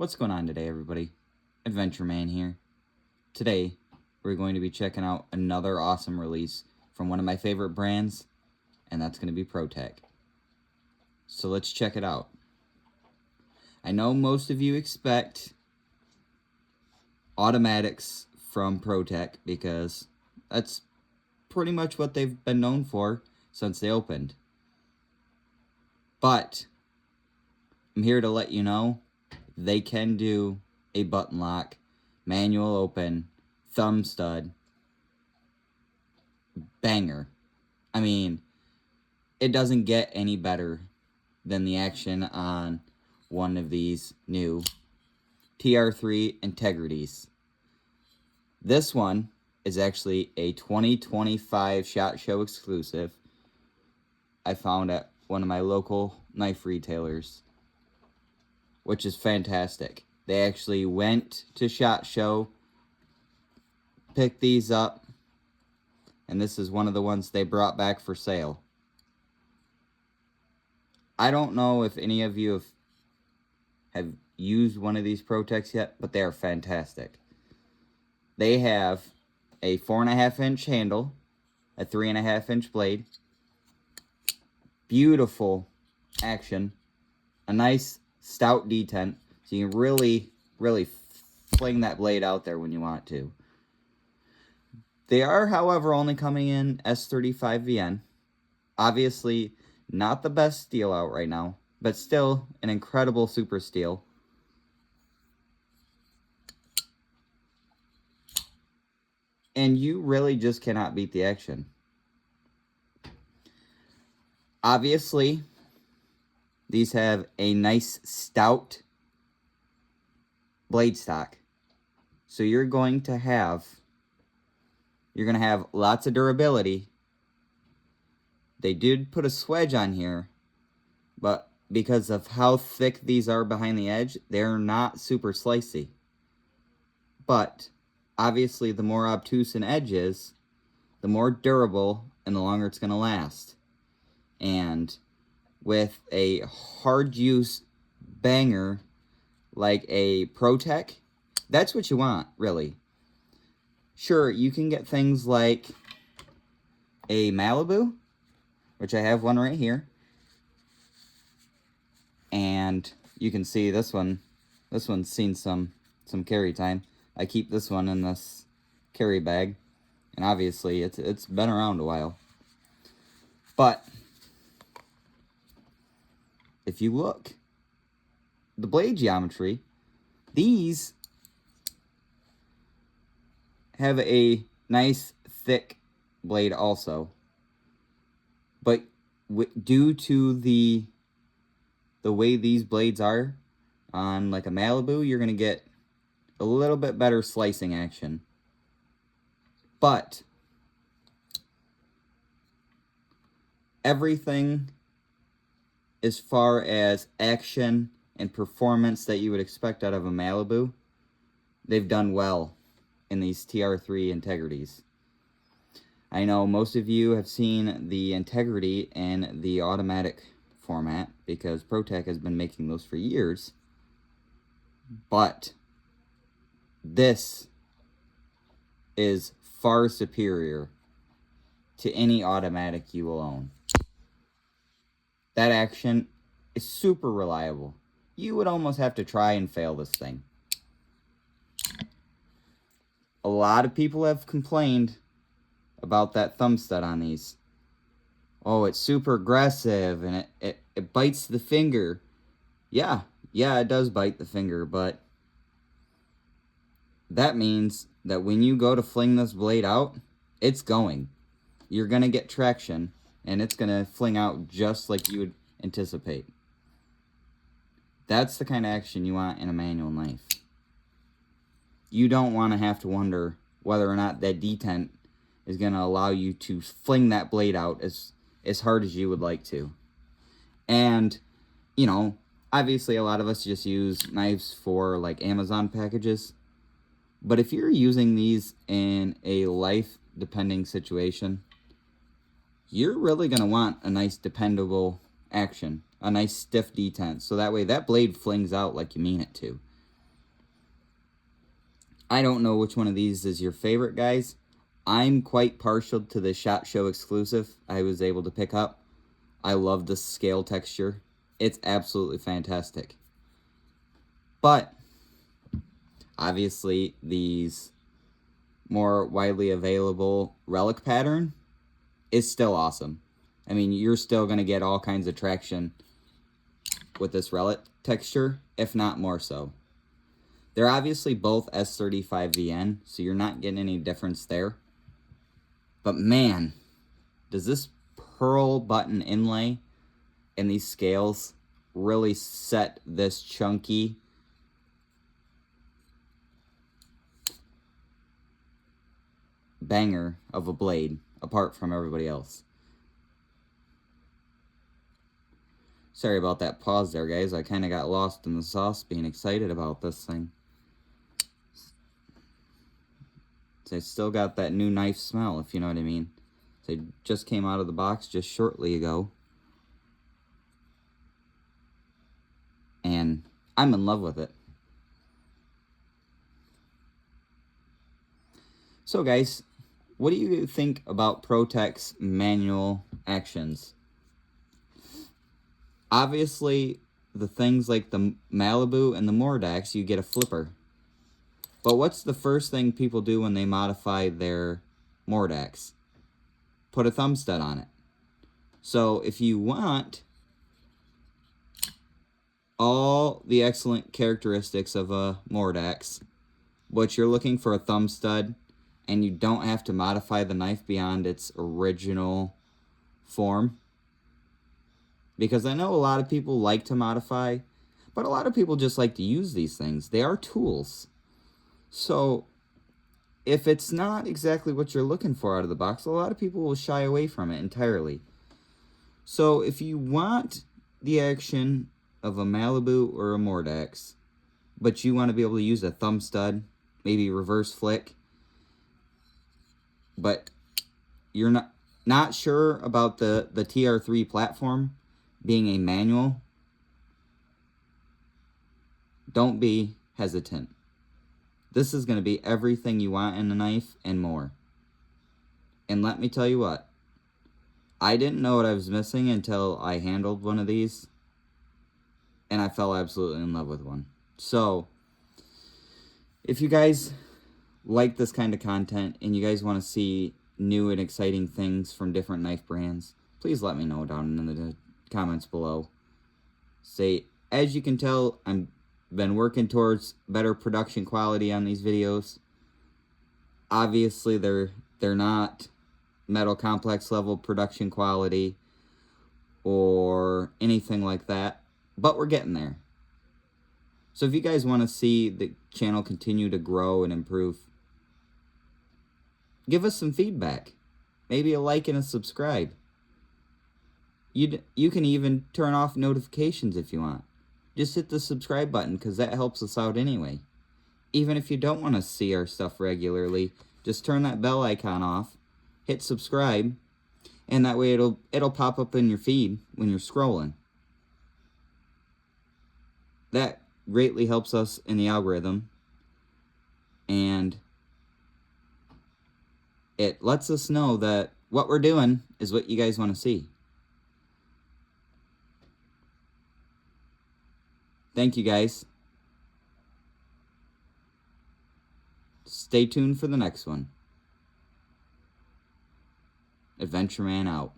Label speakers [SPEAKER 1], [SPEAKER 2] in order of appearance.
[SPEAKER 1] What's going on today, everybody? Adventure Man here. Today, we're going to be checking out another awesome release from one of my favorite brands, and that's going to be Protech. So let's check it out. I know most of you expect automatics from Protech because that's pretty much what they've been known for since they opened. But I'm here to let you know they can do a button lock, manual open, thumb stud, banger. I mean, it doesn't get any better than the action on one of these new Tr-3 Integrities. This one is actually a 2025 SHOT Show exclusive I found at one of my local knife retailers, which is fantastic. They actually went to SHOT Show, picked these up, and this is one of the ones they brought back for sale. I don't know if any of you have used one of these Protechs yet, but they are fantastic. They have a 4.5-inch handle, a 3.5-inch blade, beautiful action, a nice stout detent, so you can really fling that blade out there when you want to. They are, however, only coming in S35VN. Obviously, not the best steel out right now, but still an incredible super steel. And you really just cannot beat the action. Obviously, these have a nice stout blade stock. So you're going to have lots of durability. They did put a swedge on here, but because of how thick these are behind the edge, they're not super slicey. But obviously, the more obtuse an edge is, the more durable and the longer it's going to last. And with a hard use banger like a Protech, that's what you want, really. Sure, you can get things like a Malibu, which I have one right here. And you can see this one's seen some carry time. I keep this one in this carry bag, and obviously it's been around a while. But if you look, the blade geometry, these have a nice thick blade also, but due to the way these blades are on like a Malibu, you're gonna get a little bit better slicing action. But everything as far as action and performance that you would expect out of a Malibu, they've done well in these Tr-3 Integrities. I know most of you have seen the Integrity in the automatic format because Protech has been making those for years. But this is far superior to any automatic you will own. That action is super reliable. You would almost have to try and fail this thing. A lot of people have complained about that thumb stud on these. Oh, it's super aggressive and it bites the finger. Yeah, it does bite the finger, but that means that when you go to fling this blade out, it's going. You're going to get traction, and it's going to fling out just like you would anticipate. That's the kind of action you want in a manual knife. You don't want to have to wonder whether or not that detent is going to allow you to fling that blade out as hard as you would like to. And, you know, obviously a lot of us just use knives for like Amazon packages. But if you're using these in a life-depending situation, you're really going to want a nice dependable action, a nice stiff detent, so that way that blade flings out like you mean it to. I don't know which one of these is your favorite, guys. I'm quite partial to the SHOT Show exclusive I was able to pick up. I love the scale texture. It's absolutely fantastic. But obviously these more widely available relic pattern is still awesome. I mean, you're still going to get all kinds of traction with this relic texture, if not more so. They're obviously both S35VN, so you're not getting any difference there. But man, does this pearl button inlay and these scales really set this chunky banger of a blade apart from everybody else. Sorry about that pause there, guys. I kind of got lost in the sauce being excited about this thing. So I still got that new knife smell, if you know what I mean. So it just came out of the box just shortly ago. And I'm in love with it. So guys, what do you think about Protech's manual actions? Obviously, the things like the Malibu and the Mordax, you get a flipper. But what's the first thing people do when they modify their Mordax? Put a thumb stud on it. So if you want all the excellent characteristics of a Mordax, but you're looking for a thumb stud, and you don't have to modify the knife beyond its original form, because I know a lot of people like to modify, but a lot of people just like to use these things. They are tools. So if it's not exactly what you're looking for out of the box, a lot of people will shy away from it entirely. So if you want the action of a Malibu or a Mordax, but you want to be able to use a thumb stud, maybe reverse flick, but you're not sure about the Tr-3 platform being a manual, don't be hesitant. This is going to be everything you want in a knife and more. And let me tell you what, I didn't know what I was missing until I handled one of these, and I fell absolutely in love with one. So if you guys like this kind of content and you guys want to see new and exciting things from different knife brands, please let me know down in the comments below. As you can tell, I've been working towards better production quality on these videos. Obviously, they're not Metal Complex level production quality or anything like that, but we're getting there. So if you guys want to see the channel continue to grow and improve, give us some feedback. Maybe a like and a subscribe. You can even turn off notifications if you want. Just hit the subscribe button, because that helps us out anyway. Even if you don't want to see our stuff regularly, just turn that bell icon off, hit subscribe, and that way it'll pop up in your feed when you're scrolling. That greatly helps us in the algorithm, and it lets us know that what we're doing is what you guys want to see. Thank you, guys. Stay tuned for the next one. Adventure Man out.